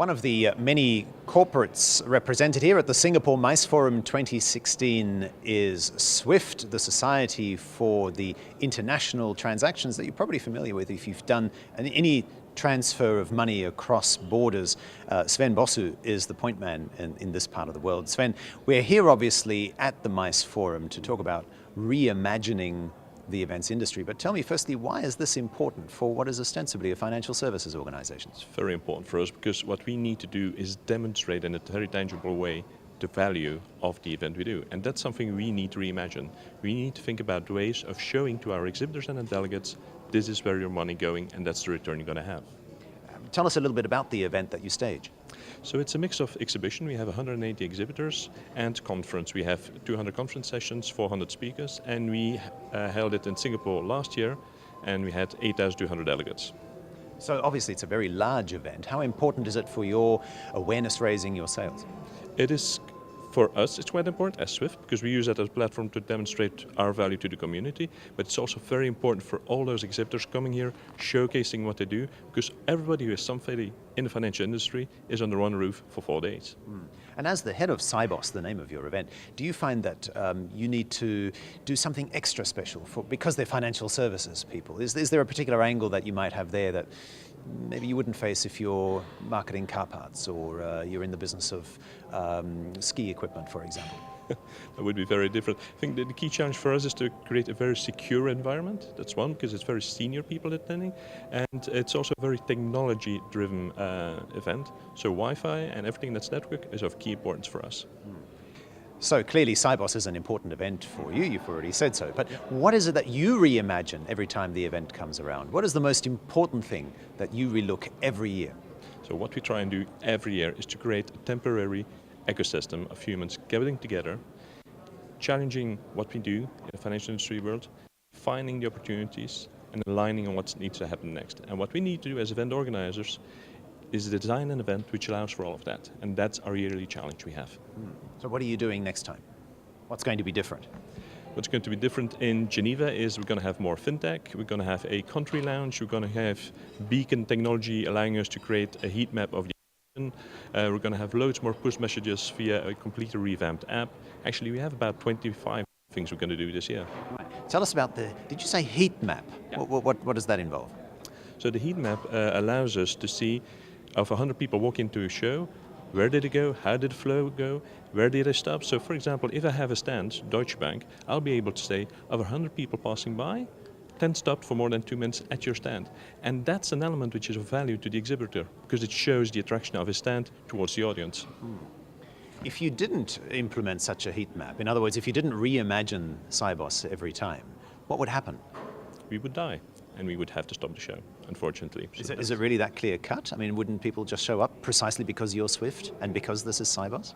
One of the many corporates represented here at the Singapore MICE Forum 2016 is SWIFT, the Society for the International Transactions that you're probably familiar with if you've done any transfer of money across borders. Sven Bossu is the point man in this part of the world. Sven, we're here obviously at the MICE Forum to talk about reimagining the events industry, but tell me firstly, why is this important for what is ostensibly a financial services organization? It's very important for us because what we need to do is demonstrate in a very tangible way the value of the event we do, and that's something we need to reimagine. We need to think about ways of showing to our exhibitors and delegates, this is where your money going and that's the return you're going to have. Tell us a little bit about the event that you stage. So it's a mix of exhibition. We have 180 exhibitors and conference. We have 200 conference sessions, 400 speakers, and we held it in Singapore last year, and we had 8,200 delegates. So obviously it's a very large event. How important is it for your awareness raising, your sales? It is, for us, it's quite important as SWIFT, because we use that as a platform to demonstrate our value to the community, but it's also very important for all those exhibitors coming here, showcasing what they do, because everybody who is somebody in the financial industry is under one roof for 4 days. And as the head of SACEOS, the name of your event, do you find that you need to do something extra special because they're financial services people? Is there a particular angle that you might have there that maybe you wouldn't face if you're marketing car parts or you're in the business of ski equipment, for example? That would be very different. I think the key challenge for us is to create a very secure environment. That's one, because it's very senior people attending, and it's also a very technology-driven event. So Wi-Fi and everything that's network is of key importance for us. So clearly SACEOS is an important event for you, you've already said so, but what is it that you reimagine every time the event comes around? What is the most important thing that you relook every year? So what we try and do every year is to create a temporary ecosystem of humans gathering together, challenging what we do in the financial industry world, finding the opportunities and aligning on what needs to happen next. And what we need to do as event organizers is design an event which allows for all of that. And that's our yearly challenge we have. So what are you doing next time? What's going to be different? What's going to be different in Geneva is we're going to have more fintech, we're going to have a country lounge, we're going to have beacon technology allowing us to create a heat map of the we're going to have loads more push messages via a completely revamped app. Actually, we have about 25 things we're going to do this year. Right. Tell us about did you say heat map? Yeah. What does that involve? So the heat map allows us to see, of 100 people walk into a show, where did it go, how did the flow go, where did they stop? So for example, if I have a stand, Deutsche Bank, I'll be able to say, of 100 people passing by, 10 stopped for more than 2 minutes at your stand. And that's an element which is of value to the exhibitor, because it shows the attraction of his stand towards the audience. If you didn't implement such a heat map, in other words, if you didn't reimagine SACEOS every time, what would happen? We would die, and we would have to stop the show, unfortunately. So is it really that clear cut? I mean, wouldn't people just show up precisely because you're SWIFT and because this is SACEOS?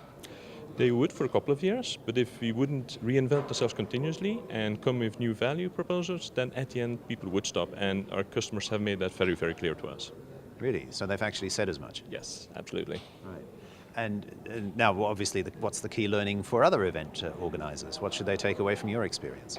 They would for a couple of years, but if we wouldn't reinvent ourselves continuously and come with new value proposals, then at the end people would stop, and our customers have made that very, very clear to us. Really? So they've actually said as much? Yes, absolutely. Right. And now obviously what's the key learning for other event organizers? What should they take away from your experience?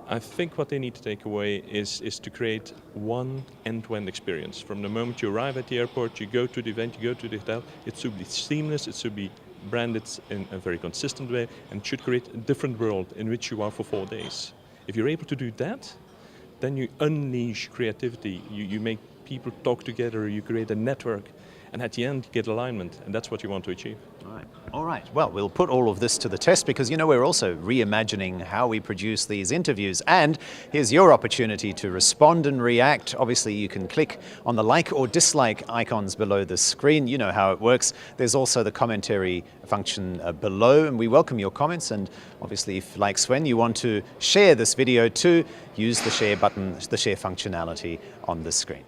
I think what they need to take away is to create one end-to-end experience. From the moment you arrive at the airport, you go to the event, you go to the hotel, it should be seamless, it should be branded in a very consistent way, and should create a different world in which you are for 4 days. If you're able to do that, then you unleash creativity, you make people talk together, you create a network, and at the end you get alignment, and that's what you want to achieve. All right. Well, we'll put all of this to the test because, you know, we're also reimagining how we produce these interviews, and here's your opportunity to respond and react. Obviously, you can click on the like or dislike icons below the screen. You know how it works. There's also the commentary function below, and we welcome your comments. And obviously, if, like Sven, you want to share this video too, use the share button, the share functionality on the screen.